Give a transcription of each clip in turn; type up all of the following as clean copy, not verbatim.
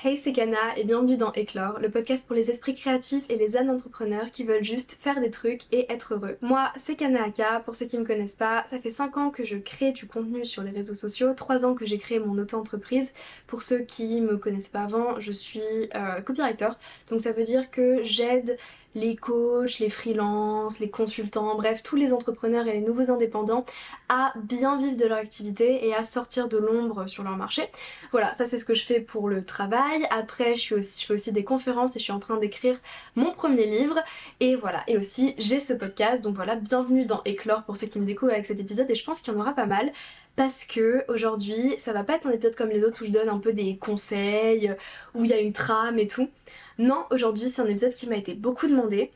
Hey, c'est Kana et bienvenue dans Éclore, le podcast pour les esprits créatifs et les âmes d'entrepreneurs qui veulent juste faire des trucs et être heureux. Moi, c'est Kana Aka, pour ceux qui me connaissent pas, ça fait 5 ans que je crée du contenu sur les réseaux sociaux, 3 ans que j'ai créé mon auto-entreprise. Pour ceux qui me connaissent pas avant, je suis copywriter, donc ça veut dire que j'aide les coachs, les freelances, les consultants, bref, tous les entrepreneurs et les nouveaux indépendants à bien vivre de leur activité et à sortir de l'ombre sur leur marché. Voilà, ça c'est ce que je fais pour le travail. Après, je fais aussi des conférences et je suis en train d'écrire mon premier livre. Et voilà, et aussi j'ai ce podcast, donc voilà, bienvenue dans Éclore pour ceux qui me découvrent avec cet épisode et je pense qu'il y en aura pas mal. Parce que aujourd'hui, ça va pas être un épisode comme les autres où je donne un peu des conseils, où il y a une trame et tout. Non, aujourd'hui c'est un épisode qui m'a été beaucoup demandé.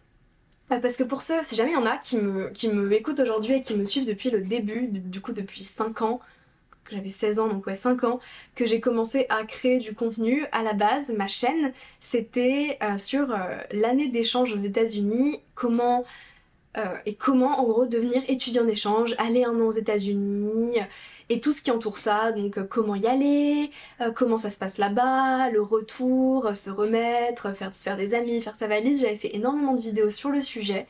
Parce que pour ceux, si jamais il y en a qui me écoutent aujourd'hui et qui me suivent depuis le début, du coup depuis 5 ans, que j'avais 16 ans, donc ouais 5 ans, que j'ai commencé à créer du contenu. À la base, ma chaîne, c'était sur l'année d'échange aux États-Unis, comment en gros devenir étudiant d'échange, aller 1 an aux États-Unis et tout ce qui entoure ça, donc comment y aller, comment ça se passe là-bas, le retour, se remettre, se faire des amis, faire sa valise. J'avais fait énormément de vidéos sur le sujet.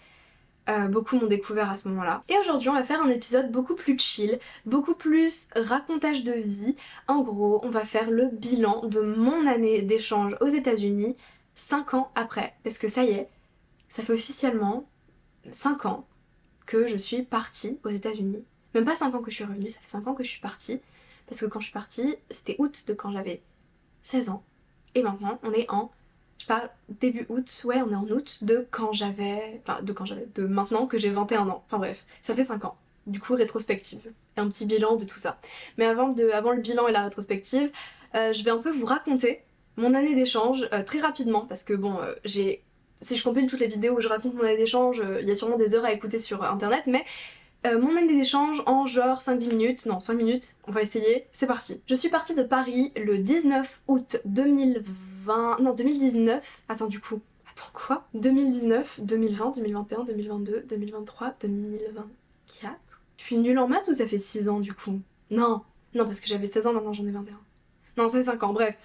Beaucoup m'ont découvert à ce moment-là. Et aujourd'hui on va faire un épisode beaucoup plus chill, beaucoup plus racontage de vie. En gros, on va faire le bilan de mon année d'échange aux États-Unis 5 ans après. Parce que ça y est, ça fait officiellement 5 ans que je suis partie aux États-Unis. Même pas 5 ans que je suis revenue, ça fait 5 ans que je suis partie. Parce que quand je suis partie, c'était août de quand j'avais 16 ans. Et maintenant, on est en... Je parle début août, ouais on est en août de maintenant que j'ai 21 ans. Enfin bref, ça fait 5 ans. Du coup, rétrospective. Et un petit bilan de tout ça. Mais avant le bilan et la rétrospective, je vais un peu vous raconter mon année d'échange très rapidement. Parce que bon, si je compile toutes les vidéos où je raconte mon année d'échange, il y a sûrement des heures à écouter sur internet, mais mon année d'échange en genre 5-10 minutes, non 5 minutes, on va essayer, c'est parti. Je suis partie de Paris le 19 août 2019, attends quoi 2019, 2020, 2021, 2022, 2023, 2024. Je suis nulle en maths ou ça fait 6 ans du coup? Non, parce que j'avais 16 ans, maintenant j'en ai 21. Non, ça fait 5 ans, bref.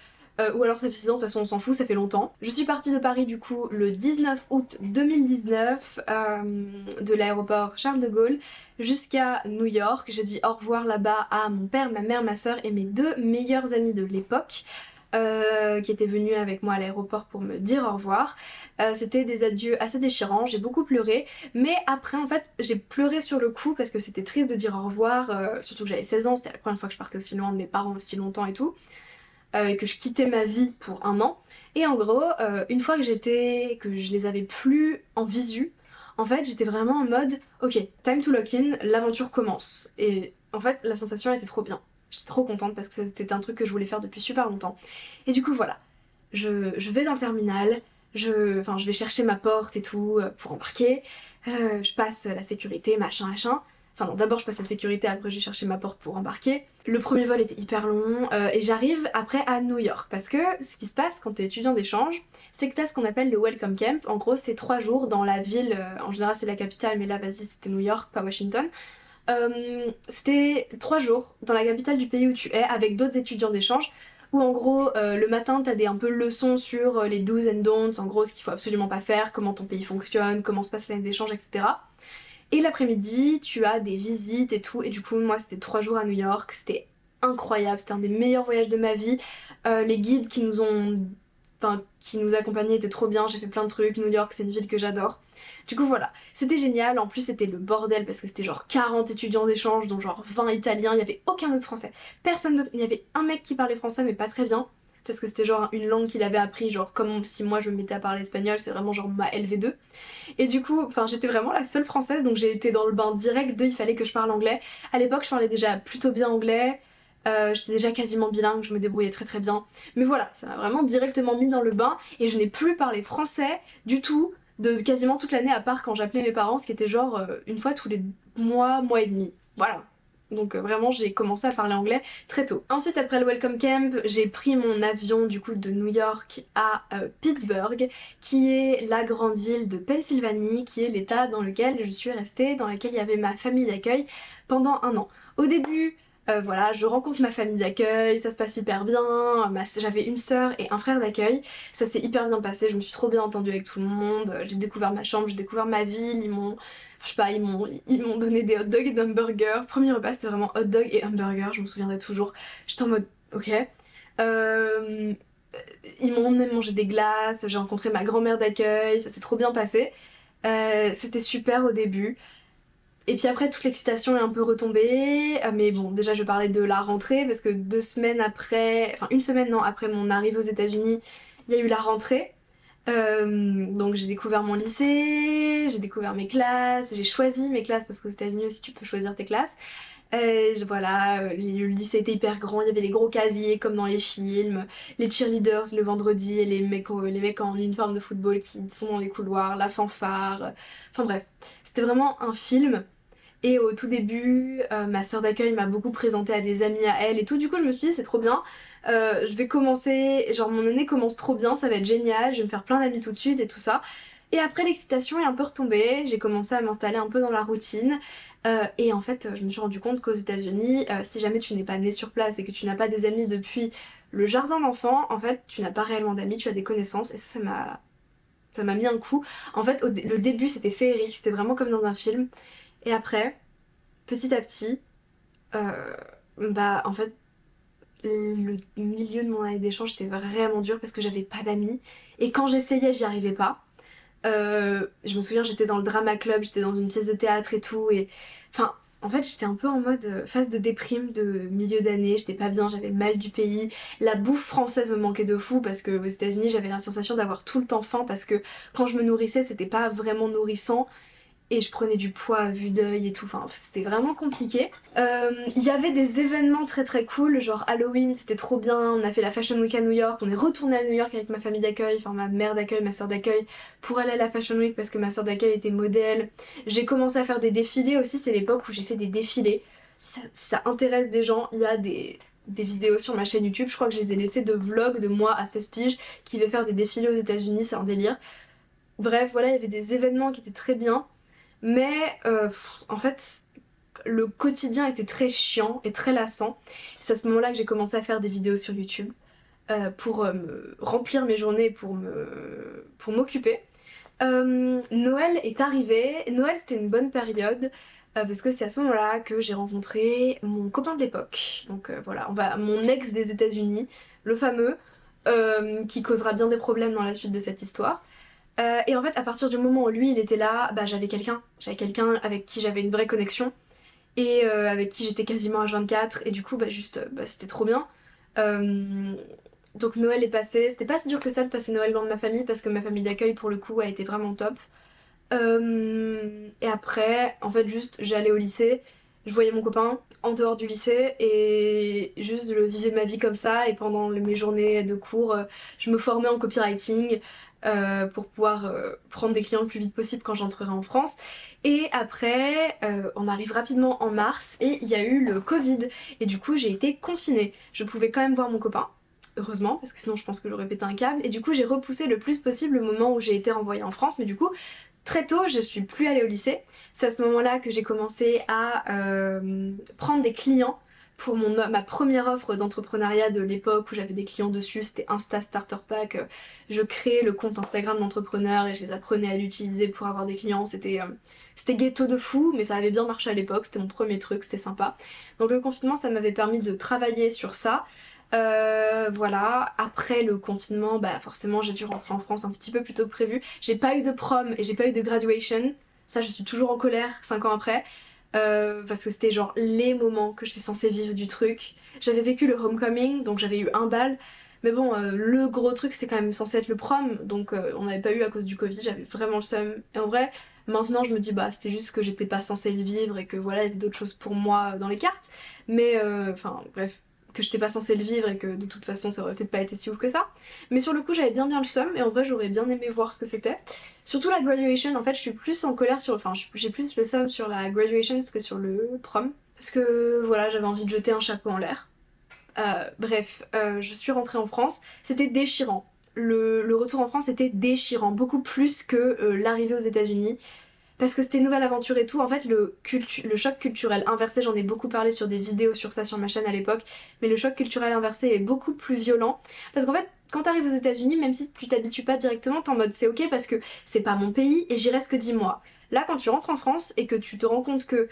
Ou alors ça fait 6 ans, de toute façon on s'en fout, ça fait longtemps. Je suis partie de Paris du coup le 19 août 2019 de l'aéroport Charles de Gaulle jusqu'à New York. J'ai dit au revoir là-bas à mon père, ma mère, ma soeur et mes 2 meilleurs amis de l'époque qui étaient venus avec moi à l'aéroport pour me dire au revoir. C'était des adieux assez déchirants, j'ai beaucoup pleuré, mais après en fait j'ai pleuré sur le coup parce que c'était triste de dire au revoir, surtout que j'avais 16 ans, c'était la première fois que je partais aussi loin de mes parents aussi longtemps et tout. Et que je quittais ma vie pour 1 an. Et en gros, une fois que je les avais plus en visu, en fait j'étais vraiment en mode ok, time to lock in, l'aventure commence. Et en fait la sensation était trop bien. J'étais trop contente parce que c'était un truc que je voulais faire depuis super longtemps. Et du coup voilà, je vais dans le terminal, je vais chercher ma porte et tout pour embarquer, je passe la sécurité, machin. Enfin non, d'abord je passe la sécurité, après j'ai cherché ma porte pour embarquer. Le premier vol était hyper long et j'arrive après à New York. Parce que ce qui se passe quand t'es étudiant d'échange, c'est que t'as ce qu'on appelle le Welcome Camp. En gros c'est 3 jours dans la ville, en général c'est la capitale, mais là vas-y c'était New York, pas Washington. C'était 3 jours dans la capitale du pays où tu es avec d'autres étudiants d'échange. Où en gros le matin t'as des un peu leçons sur les do's and don'ts, en gros ce qu'il faut absolument pas faire, comment ton pays fonctionne, comment se passe l'année d'échange, etc. Et l'après-midi, tu as des visites et tout, et du coup, moi, c'était 3 jours à New York, c'était incroyable, c'était un des meilleurs voyages de ma vie. Les guides qui nous accompagnaient étaient trop bien, j'ai fait plein de trucs, New York, c'est une ville que j'adore. Du coup, voilà, c'était génial, en plus, c'était le bordel, parce que c'était genre 40 étudiants d'échange, dont genre 20 italiens, il y avait aucun autre français. Personne d'autre, il y avait un mec qui parlait français, mais pas très bien. Parce que c'était genre une langue qu'il avait appris, genre comme si moi je me mettais à parler espagnol, c'est vraiment genre ma LV2. Et du coup, j'étais vraiment la seule française, donc j'ai été dans le bain direct il fallait que je parle anglais. À l'époque, je parlais déjà plutôt bien anglais, j'étais déjà quasiment bilingue, je me débrouillais très très bien. Mais voilà, ça m'a vraiment directement mis dans le bain, et je n'ai plus parlé français du tout, de quasiment toute l'année, à part quand j'appelais mes parents, ce qui était genre une fois tous les mois et demi. Voilà. Donc vraiment j'ai commencé à parler anglais très tôt. Ensuite après le Welcome Camp, j'ai pris mon avion du coup de New York à Pittsburgh, qui est la grande ville de Pennsylvanie, qui est l'état dans lequel je suis restée, dans lequel il y avait ma famille d'accueil pendant 1 an. Au début Voilà, je rencontre ma famille d'accueil, ça se passe hyper bien, j'avais une sœur et un frère d'accueil, ça s'est hyper bien passé, je me suis trop bien entendue avec tout le monde, j'ai découvert ma chambre, j'ai découvert ma ville, je sais pas, ils m'ont donné des hot dogs et des hamburgers. Premier repas c'était vraiment hot dog et hamburger, je me souviendrai toujours, j'étais en mode ok. Euh, Ils m'ont emmené manger des glaces, j'ai rencontré ma grand-mère d'accueil, ça s'est trop bien passé. C'était super au début. Et puis après, toute l'excitation est un peu retombée. Mais bon, déjà, je parlais de la rentrée parce que 2 semaines après, enfin une semaine non, après mon arrivée aux États-Unis, il y a eu la rentrée. Donc j'ai découvert mon lycée, j'ai découvert mes classes, j'ai choisi mes classes parce qu'aux États-Unis aussi tu peux choisir tes classes. Voilà, le lycée était hyper grand, il y avait des gros casiers comme dans les films, les cheerleaders le vendredi et les mecs en uniforme de football qui sont dans les couloirs, la fanfare. Enfin bref, c'était vraiment un film. Et au tout début, ma sœur d'accueil m'a beaucoup présenté à des amis à elle et tout. Du coup, je me suis dit, c'est trop bien. Je vais commencer, genre mon année commence trop bien, ça va être génial, je vais me faire plein d'amis tout de suite et tout ça. Et après, l'excitation est un peu retombée, j'ai commencé à m'installer un peu dans la routine. Et en fait, je me suis rendu compte qu'aux États-Unis, si jamais tu n'es pas né sur place et que tu n'as pas des amis depuis le jardin d'enfants, en fait, tu n'as pas réellement d'amis, tu as des connaissances. Et ça m'a mis un coup. En fait, le début, c'était féerique, c'était vraiment comme dans un film. Et après, petit à petit, en fait, le milieu de mon année d'échange était vraiment dur parce que j'avais pas d'amis. Et quand j'essayais, j'y arrivais pas. Je me souviens, j'étais dans le drama club, j'étais dans une pièce de théâtre et tout. Et enfin, en fait, j'étais un peu en mode phase de déprime de milieu d'année. J'étais pas bien, j'avais le mal du pays. La bouffe française me manquait de fou parce que aux États-Unis, j'avais la sensation d'avoir tout le temps faim parce que quand je me nourrissais, c'était pas vraiment nourrissant et je prenais du poids à vue d'œil et tout, enfin c'était vraiment compliqué. Il y avait des événements très très cool, genre Halloween, c'était trop bien, on a fait la Fashion Week à New York, on est retourné à New York avec ma famille d'accueil, enfin ma mère d'accueil, ma soeur d'accueil, pour aller à la Fashion Week parce que ma soeur d'accueil était modèle. J'ai commencé à faire des défilés aussi, c'est l'époque où j'ai fait des défilés. Si ça intéresse des gens, il y a des vidéos sur ma chaîne YouTube, je crois que je les ai laissées de vlogs de moi à 16 piges qui vais faire des défilés aux États-Unis, c'est un délire. Bref, voilà, il y avait des événements qui étaient très bien. Mais en fait, le quotidien était très chiant et très lassant. C'est à ce moment-là que j'ai commencé à faire des vidéos sur YouTube pour me remplir mes journées, pour m'occuper. Noël est arrivé. Noël, c'était une bonne période parce que c'est à ce moment-là que j'ai rencontré mon copain de l'époque. Donc voilà, mon ex des États-Unis, le fameux, qui causera bien des problèmes dans la suite de cette histoire. Et en fait, à partir du moment où lui il était là, j'avais quelqu'un. J'avais quelqu'un avec qui j'avais une vraie connexion et avec qui j'étais quasiment H24. Et du coup, c'était trop bien. Euh, donc Noël est passé. C'était pas si dur que ça de passer Noël loin de ma famille parce que ma famille d'accueil pour le coup a été vraiment top. Et après, en fait, juste j'allais au lycée, je voyais mon copain en dehors du lycée et juste je vivais ma vie comme ça. Et pendant mes journées de cours, je me formais en copywriting pour pouvoir prendre des clients le plus vite possible quand j'entrerai en France. Et après, on arrive rapidement en mars et il y a eu le Covid. Et du coup, j'ai été confinée. Je pouvais quand même voir mon copain. Heureusement, parce que sinon je pense que j'aurais pété un câble. Et du coup, j'ai repoussé le plus possible le moment où j'ai été renvoyée en France. Mais du coup, très tôt, je suis plus allée au lycée. C'est à ce moment-là que j'ai commencé à prendre des clients pour ma première offre d'entrepreneuriat de l'époque où j'avais des clients dessus, c'était Insta Starter Pack. Je créais le compte Instagram d'entrepreneurs et je les apprenais à l'utiliser pour avoir des clients. C'était ghetto de fou, mais ça avait bien marché à l'époque, c'était mon premier truc, c'était sympa. Donc le confinement, ça m'avait permis de travailler sur ça. Voilà, après le confinement, forcément j'ai dû rentrer en France un petit peu plus tôt que prévu. J'ai pas eu de prom et j'ai pas eu de graduation. Ça, je suis toujours en colère 5 ans après. Parce que c'était genre les moments que j'étais censée vivre du truc. J'avais vécu le homecoming, donc j'avais eu un bal. Mais bon, le gros truc c'était quand même censé être le prom, donc on n'avait pas eu à cause du Covid, j'avais vraiment le seum. Et en vrai, maintenant je me dis c'était juste que j'étais pas censée le vivre et que voilà, il y avait d'autres choses pour moi dans les cartes. Mais enfin bref, que j'étais pas censée le vivre et que de toute façon ça aurait peut-être pas été si ouf que ça. Mais sur le coup j'avais bien le seum et en vrai j'aurais bien aimé voir ce que c'était. Surtout la graduation, en fait je suis plus en colère sur... Enfin j'ai plus le seum sur la graduation que sur le prom. Parce que voilà, j'avais envie de jeter un chapeau en l'air. Bref, je suis rentrée en France, c'était déchirant. Le retour en France était déchirant, beaucoup plus que l'arrivée aux États-Unis. parce que c'était une nouvelle aventure et tout. En fait, le choc culturel inversé, j'en ai beaucoup parlé sur des vidéos sur ça sur ma chaîne à l'époque, mais le choc culturel inversé est beaucoup plus violent. Parce qu'en fait, quand t'arrives aux États-Unis, même si tu t'habitues pas directement, t'es en mode c'est ok parce que c'est pas mon pays et j'y reste que 10 mois. Là, quand tu rentres en France et que tu te rends compte que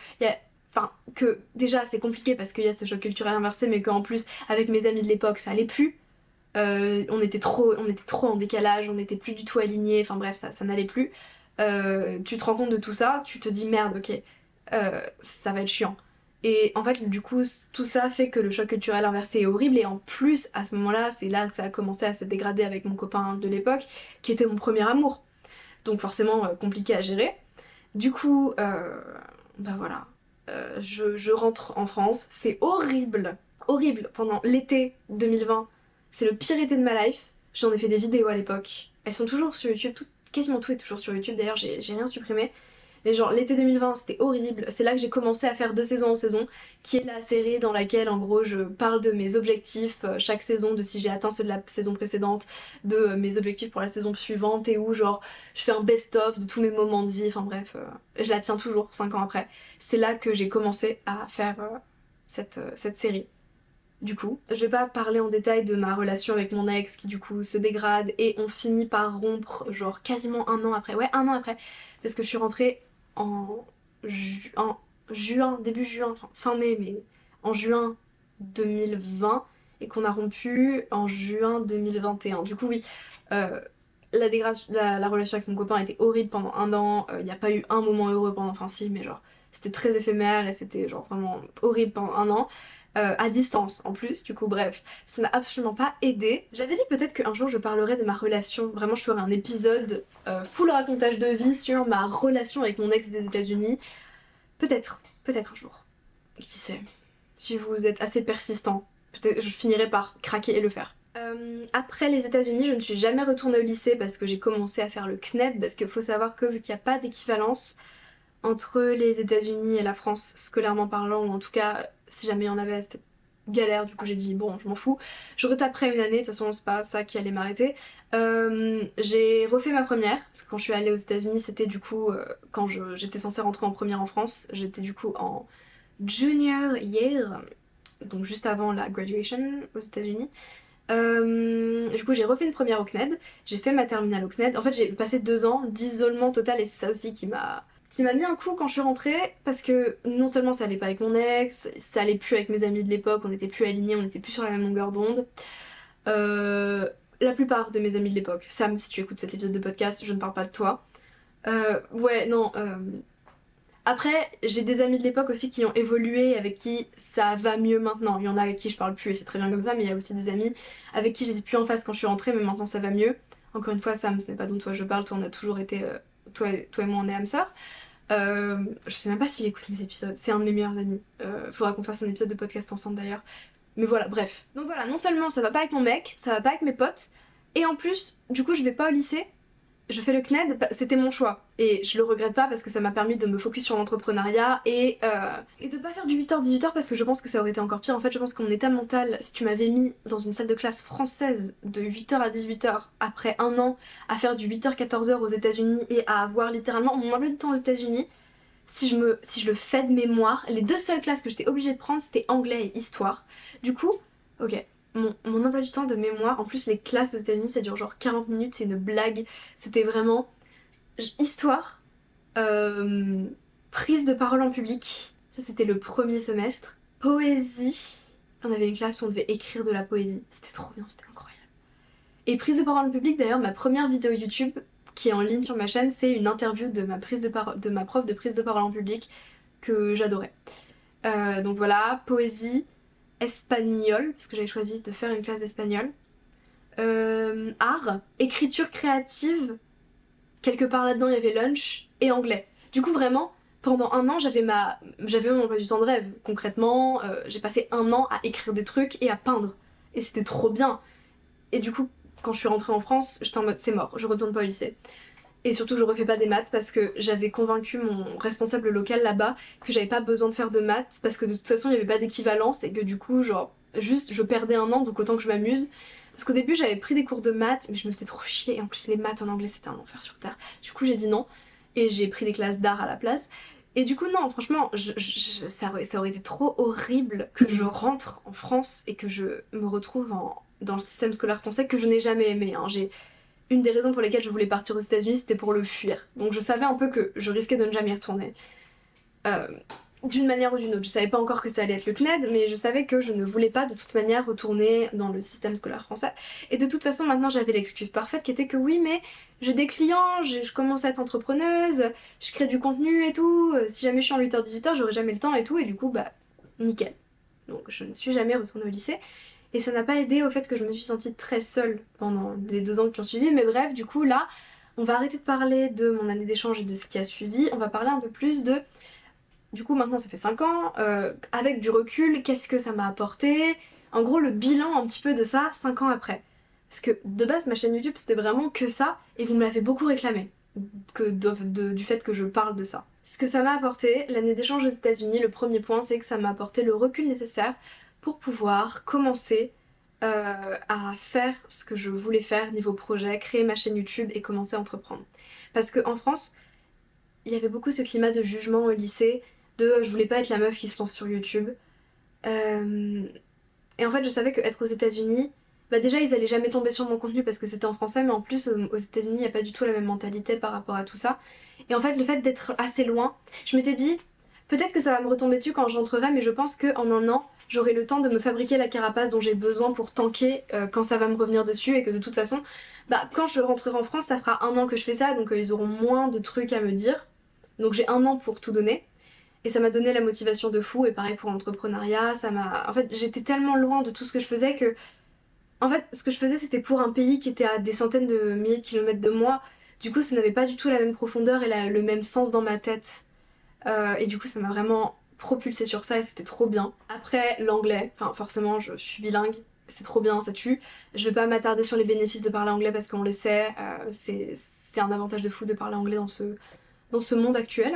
enfin, que déjà c'est compliqué parce qu'il y a ce choc culturel inversé, mais qu'en plus, avec mes amis de l'époque, ça allait plus. On était trop en décalage, on n'était plus du tout alignés, enfin bref, ça n'allait plus. Tu te rends compte de tout ça, tu te dis merde, ok, ça va être chiant. Et en fait, du coup, tout ça fait que le choc culturel inversé est horrible, et en plus, à ce moment-là, c'est là que ça a commencé à se dégrader avec mon copain de l'époque, qui était mon premier amour. Donc forcément, compliqué à gérer. Du coup, bah voilà, je rentre en France, c'est horrible, horrible, pendant l'été 2020, c'est le pire été de ma life, j'en ai fait des vidéos à l'époque, elles sont toujours sur YouTube, quasiment tout est toujours sur YouTube d'ailleurs, j'ai rien supprimé, mais genre l'été 2020 c'était horrible, c'est là que j'ai commencé à faire de saison en saison, qui est la série dans laquelle en gros je parle de mes objectifs chaque saison, de si j'ai atteint ceux de la saison précédente, de mes objectifs pour la saison suivante, et où genre je fais un best-of de tous mes moments de vie, enfin bref, je la tiens toujours 5 ans après. C'est là que j'ai commencé à faire cette série. Du coup, je vais pas parler en détail de ma relation avec mon ex qui du coup se dégrade et on finit par rompre genre quasiment un an après. Ouais, un an après. Parce que je suis rentrée en, en juin, début juin, enfin fin mai, mais en juin 2020 et qu'on a rompu en juin 2021. Du coup, oui, la relation avec mon copain était horrible pendant un an. Il n'y a pas eu un moment heureux pendant, enfin si, mais genre c'était très éphémère et c'était genre vraiment horrible pendant un an. À distance en plus, du coup bref, ça n'a absolument pas aidé. J'avais dit peut-être qu'un jour je parlerais de ma relation, vraiment je ferais un épisode full racontage de vie sur ma relation avec mon ex des États-Unis. Peut-être un jour. Qui sait. Si vous êtes assez persistant, peut-être je finirai par craquer et le faire. Après les États-Unis, je ne suis jamais retournée au lycée parce que j'ai commencé à faire le CNED, parce qu'il faut savoir que vu qu'il n'y a pas d'équivalence entre les États-Unis et la France scolairement parlant, ou en tout cas si jamais il y en avait, c'était galère, du coup j'ai dit bon je m'en fous, je retaperai une année, de toute façon c'est pas ça qui allait m'arrêter. J'ai refait ma première, parce que quand je suis allée aux États-Unis c'était du coup quand j'étais censée rentrer en première en France, j'étais du coup en junior year, donc juste avant la graduation aux États-Unis. Du coup j'ai refait une première au CNED, j'ai fait ma terminale au CNED, en fait j'ai passé 2 ans d'isolement total et c'est ça aussi qui m'a mis un coup quand je suis rentrée, parce que non seulement ça allait pas avec mon ex, ça allait plus avec mes amis de l'époque, on était plus alignés, on était plus sur la même longueur d'onde. La plupart de mes amis de l'époque, Sam si tu écoutes cet épisode de podcast, je ne parle pas de toi. Ouais non, après, j'ai des amis de l'époque aussi qui ont évolué, avec qui ça va mieux maintenant. Il y en a avec qui je parle plus et c'est très bien comme ça, mais il y a aussi des amis avec qui j'étais plus en phase quand je suis rentrée, mais maintenant ça va mieux. Encore une fois, Sam, ce n'est pas dont toi je parle, toi on a toujours été... toi et moi on est âmes sœurs. Je sais même pas s'il écoute mes épisodes, c'est un de mes meilleurs amis. Faudra qu'on fasse un épisode de podcast ensemble d'ailleurs. Mais voilà, bref. Donc voilà, non seulement ça va pas avec mon mec, ça va pas avec mes potes, et en plus, du coup je vais pas au lycée. Je fais le CNED, c'était mon choix. Et je le regrette pas parce que ça m'a permis de me focus sur l'entrepreneuriat et de pas faire du 8h-18h parce que je pense que ça aurait été encore pire. En fait, je pense que mon état mental, si tu m'avais mis dans une salle de classe française de 8h à 18h après un an à faire du 8h-14h aux États-Unis et à avoir littéralement mon emploi du temps aux États-Unis, si je le fais de mémoire, les 2 seules classes que j'étais obligée de prendre c'était anglais et histoire. Du coup, ok. Mon emploi du temps de mémoire, en plus les classes aux États-Unis ça dure genre 40 minutes, c'est une blague. C'était vraiment histoire, prise de parole en public, ça c'était le premier semestre. Poésie, on avait une classe où on devait écrire de la poésie, c'était trop bien, c'était incroyable. Et prise de parole en public, d'ailleurs ma première vidéo YouTube qui est en ligne sur ma chaîne, c'est une interview de ma prof de prise de parole en public que j'adorais. Donc voilà, poésie. Espagnol, parce que j'avais choisi de faire une classe d'espagnol. Art, écriture créative, quelque part là-dedans il y avait lunch, et anglais. Du coup vraiment, pendant un an j'avais mon emploi du temps de rêve. Concrètement, j'ai passé un an à écrire des trucs et à peindre. Et c'était trop bien. Et du coup, quand je suis rentrée en France, j'étais en mode c'est mort, je retourne pas au lycée. Et surtout, je refais pas des maths parce que j'avais convaincu mon responsable local là-bas que j'avais pas besoin de faire de maths parce que de toute façon, il y avait pas d'équivalence et que du coup, genre, juste je perdais un an donc autant que je m'amuse. Parce qu'au début, j'avais pris des cours de maths mais je me faisais trop chier et en plus, les maths en anglais c'était un enfer sur terre. Du coup, j'ai dit non. et j'ai pris des classes d'art à la place. Et du coup, non, franchement, ça aurait été trop horrible que je rentre en France et que je me retrouve dans le système scolaire français que je n'ai jamais aimé. Hein. Une des raisons pour lesquelles je voulais partir aux États-Unis, c'était pour le fuir. Donc je savais un peu que je risquais de ne jamais y retourner. D'une manière ou d'une autre. Je savais pas encore que ça allait être le CNED, mais je savais que je ne voulais pas de toute manière retourner dans le système scolaire français. Et de toute façon, maintenant j'avais l'excuse parfaite qui était que oui, mais j'ai des clients, je commence à être entrepreneuse, je crée du contenu et tout, si jamais je suis en 8h-18h, j'aurai jamais le temps et tout, et du coup, bah, nickel. Donc je ne suis jamais retournée au lycée. Et ça n'a pas aidé au fait que je me suis sentie très seule pendant les 2 ans qui ont suivi, mais bref, du coup là, on va arrêter de parler de mon année d'échange et de ce qui a suivi, on va parler un peu plus de... Du coup, maintenant, ça fait 5 ans. Avec du recul, qu'est-ce que ça m'a apporté? En gros, le bilan un petit peu de ça, 5 ans après. Parce que de base, ma chaîne YouTube, c'était vraiment que ça, et vous me l'avez beaucoup réclamé, du fait que je parle de ça. Ce que ça m'a apporté, l'année d'échange aux États-Unis, le premier point, c'est que ça m'a apporté le recul nécessaire pour pouvoir commencer à faire ce que je voulais faire niveau projet, créer ma chaîne YouTube et commencer à entreprendre. Parce qu'en France, il y avait beaucoup ce climat de jugement au lycée, je voulais pas être la meuf qui se lance sur YouTube. Et en fait, je savais qu'être aux États-Unis, bah déjà ils allaient jamais tomber sur mon contenu parce que c'était en français, mais en plus aux États-Unis il n'y a pas du tout la même mentalité par rapport à tout ça. Et en fait, le fait d'être assez loin, je m'étais dit peut-être que ça va me retomber dessus quand je rentrerai, mais je pense qu'en un an, j'aurai le temps de me fabriquer la carapace dont j'ai besoin pour tanker quand ça va me revenir dessus, et que de toute façon, bah quand je rentrerai en France, ça fera 1 an que je fais ça, donc ils auront moins de trucs à me dire. Donc j'ai 1 an pour tout donner. Et ça m'a donné la motivation de fou, et pareil pour l'entrepreneuriat, ça m'a... En fait, j'étais tellement loin de tout ce que je faisais que... En fait, ce que je faisais, c'était pour un pays qui était à des centaines de milliers de kilomètres de moi. Du coup, ça n'avait pas du tout la même profondeur et le même sens dans ma tête. Et du coup, ça m'a vraiment propulsée sur ça et c'était trop bien. Après, l'anglais, enfin forcément, je suis bilingue. C'est trop bien, ça tue. Je vais pas m'attarder sur les bénéfices de parler anglais parce qu'on le sait, c'est un avantage de fou de parler anglais dans ce monde actuel.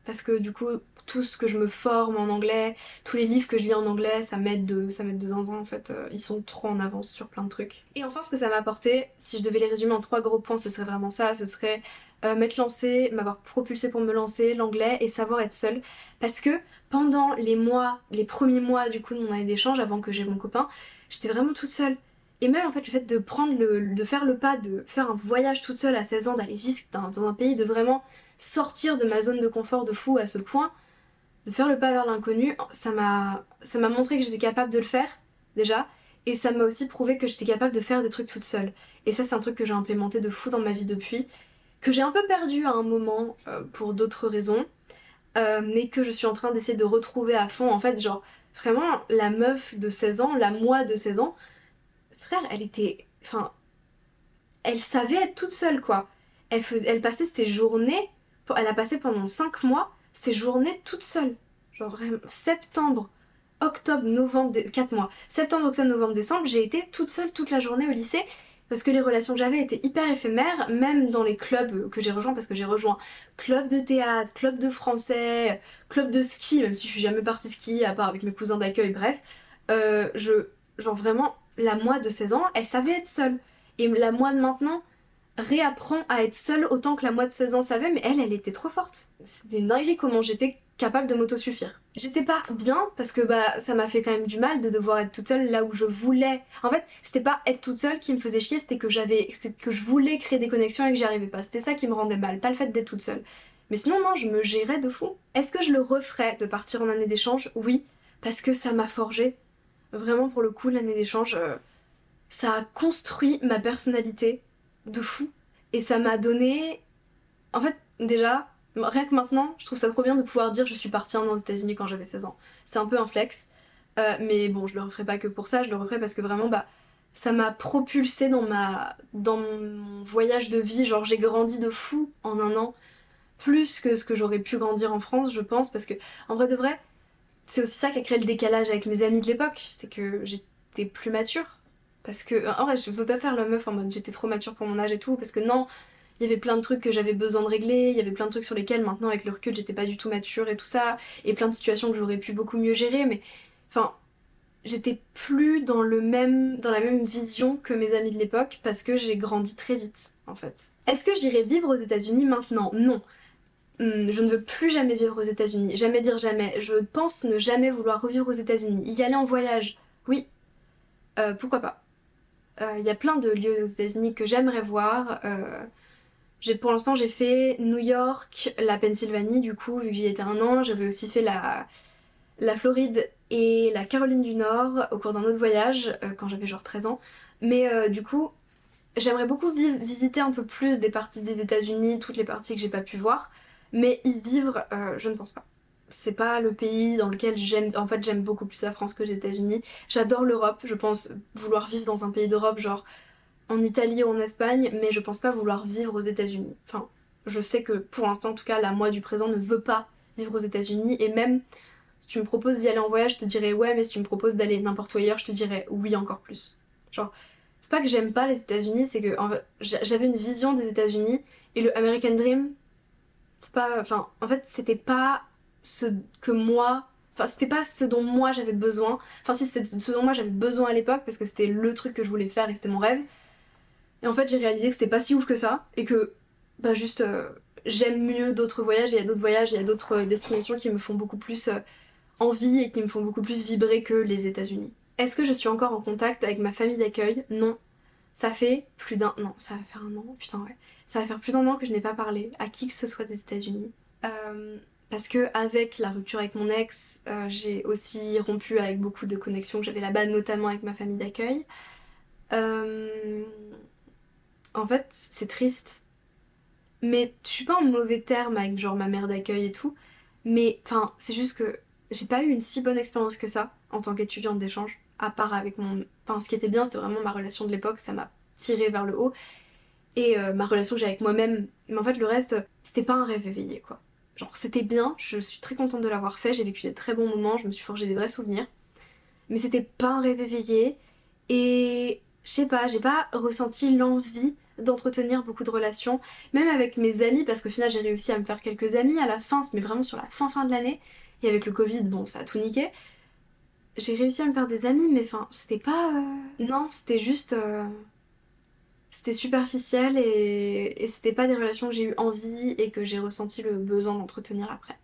Parce que du coup, tout ce que je me forme en anglais, tous les livres que je lis en anglais, ça m'aide de zinzin en fait. Ils sont trop en avance sur plein de trucs. Et enfin, ce que ça m'a apporté, si je devais les résumer en 3 gros points, ce serait vraiment ça. Ce serait m'être lancée, m'avoir propulsée pour me lancer, l'anglais et savoir être seule. Parce que pendant les premiers mois du coup de mon année d'échange, avant que j'ai mon copain, j'étais vraiment toute seule. Et même en fait le fait de faire le pas, de faire un voyage toute seule à 16 ans, d'aller vivre dans un pays, de vraiment sortir de ma zone de confort de fou à ce point, de faire le pas vers l'inconnu, ça m'a montré que j'étais capable de le faire, déjà, et ça m'a aussi prouvé que j'étais capable de faire des trucs toute seule. Et ça, c'est un truc que j'ai implémenté de fou dans ma vie depuis, que j'ai un peu perdu à un moment pour d'autres raisons, mais que je suis en train d'essayer de retrouver à fond. En fait, genre, vraiment, la meuf de 16 ans, la moi de 16 ans, frère, elle était... Enfin, elle savait être toute seule, quoi. Elle passait ses journées... Elle a passé pendant 5 mois ses journées toute seule. Genre vraiment, septembre, octobre, novembre, 4 mois. Septembre, octobre, novembre, décembre, j'ai été toute seule toute la journée au lycée parce que les relations que j'avais étaient hyper éphémères, même dans les clubs que j'ai rejoints, parce que j'ai rejoint club de théâtre, club de français, club de ski, même si je suis jamais partie skier à part avec mes cousins d'accueil, bref. Genre vraiment, la moi de 16 ans, elle savait être seule. Et la moi de maintenant réapprend à être seule autant que la moi de 16 ans savait, mais elle était trop forte. C'était une dinguerie comment j'étais capable de m'autosuffire. J'étais pas bien parce que bah ça m'a fait quand même du mal de devoir être toute seule là où je voulais. En fait, c'était pas être toute seule qui me faisait chier, c'était que je voulais créer des connexions et que j'y arrivais pas. C'était ça qui me rendait mal, pas le fait d'être toute seule. Mais sinon non, je me gérais de fou. Est-ce que je le referais de partir en année d'échange? Oui, parce que ça m'a forgé. Vraiment pour le coup, l'année d'échange, ça a construit ma personnalité de fou. Et ça m'a donné... En fait, déjà, rien que maintenant, je trouve ça trop bien de pouvoir dire je suis partie 1 an aux États-Unis quand j'avais 16 ans. C'est un peu un flex. Mais bon, je le referai pas que pour ça, je le referai parce que vraiment, bah, ça m'a propulsée dans mon voyage de vie. Genre, j'ai grandi de fou en 1 an. Plus que ce que j'aurais pu grandir en France, je pense. Parce que, en vrai de vrai, c'est aussi ça qui a créé le décalage avec mes amis de l'époque. C'est que j'étais plus mature. Parce que, en vrai, je veux pas faire la meuf en mode j'étais trop mature pour mon âge et tout, parce que non, il y avait plein de trucs que j'avais besoin de régler, il y avait plein de trucs sur lesquels maintenant avec le recul j'étais pas du tout mature et tout ça, et plein de situations que j'aurais pu beaucoup mieux gérer, mais enfin, j'étais plus dans la même vision que mes amis de l'époque parce que j'ai grandi très vite en fait. Est-ce que j'irais vivre aux États-Unis maintenant? Non. Je ne veux plus jamais vivre aux États-Unis. Jamais dire jamais. Je pense ne jamais vouloir revivre aux États-Unis. Y aller en voyage, oui. Pourquoi pas. Il y a plein de lieux aux États-Unis que j'aimerais voir. Pour l'instant, j'ai fait New York, la Pennsylvanie, du coup, vu que j'y étais 1 an. J'avais aussi fait la Floride et la Caroline du Nord au cours d'un autre voyage, quand j'avais genre 13 ans. Mais du coup, j'aimerais beaucoup visiter un peu plus des parties des États-Unis, toutes les parties que j'ai pas pu voir. Mais y vivre, je ne pense pas. C'est pas le pays dans lequel j'aime. En fait, j'aime beaucoup plus la France que les États-Unis. J'adore l'Europe, je pense vouloir vivre dans un pays d'Europe, genre en Italie ou en Espagne, mais je pense pas vouloir vivre aux États-Unis. Enfin, je sais que pour l'instant, en tout cas, la moi du présent ne veut pas vivre aux États-Unis, et même si tu me proposes d'y aller en voyage, je te dirais ouais, mais si tu me proposes d'aller n'importe où ailleurs, je te dirais oui encore plus. Genre, c'est pas que j'aime pas les États-Unis, c'est que j'avais une vision des États-Unis, et le American Dream, c'est pas. Enfin, en fait, c'était pas ce que moi. Enfin, c'était pas ce dont moi j'avais besoin. Enfin, si, c'était ce dont moi j'avais besoin à l'époque, parce que c'était le truc que je voulais faire et c'était mon rêve. Et en fait, j'ai réalisé que c'était pas si ouf que ça, et que, bah, juste, j'aime mieux d'autres voyages, et il y a d'autres voyages, il y a d'autres destinations qui me font beaucoup plus envie et qui me font beaucoup plus vibrer que les États-Unis. Est-ce que je suis encore en contact avec ma famille d'accueil? Non. Ça fait plus d'un... Non, ça va faire 1 an, putain ouais. Ça va faire plus d'1 an que je n'ai pas parlé à qui que ce soit des États-Unis. Parce que avec la rupture avec mon ex, j'ai aussi rompu avec beaucoup de connexions que j'avais là-bas, notamment avec ma famille d'accueil. En fait, c'est triste. Mais je suis pas en mauvais terme avec genre ma mère d'accueil et tout. Mais enfin, c'est juste que j'ai pas eu une si bonne expérience que ça en tant qu'étudiante d'échange. À part avec mon... Enfin, ce qui était bien, c'était vraiment ma relation de l'époque, ça m'a tirée vers le haut. Et ma relation que j'ai avec moi-même. Mais en fait, le reste, c'était pas un rêve éveillé, quoi. Genre, c'était bien, je suis très contente de l'avoir fait, j'ai vécu des très bons moments, je me suis forgé des vrais souvenirs. Mais c'était pas un rêve éveillé. Et je sais pas, j'ai pas ressenti l'envie d'entretenir beaucoup de relations, même avec mes amis, parce qu'au final j'ai réussi à me faire quelques amis à la fin, mais vraiment sur la fin de l'année. Et avec le Covid, bon, ça a tout niqué. J'ai réussi à me faire des amis, mais enfin, c'était pas... Non, c'était juste... C'était superficiel et c'était pas des relations que j'ai eu envie et que j'ai ressenti le besoin d'entretenir après.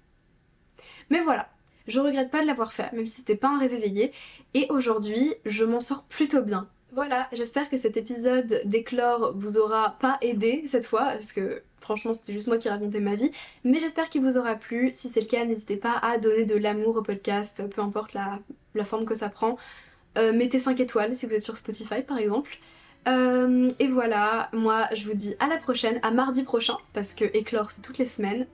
Mais voilà, je regrette pas de l'avoir fait, même si c'était pas un rêve éveillé, et aujourd'hui, je m'en sors plutôt bien. Voilà, j'espère que cet épisode d'éclore vous aura pas aidé cette fois, parce que franchement c'était juste moi qui racontais ma vie, mais j'espère qu'il vous aura plu. Si c'est le cas, n'hésitez pas à donner de l'amour au podcast, peu importe la forme que ça prend. Mettez 5 étoiles si vous êtes sur Spotify par exemple. Et voilà, moi je vous dis à la prochaine, à mardi prochain, parce que éclore c'est toutes les semaines.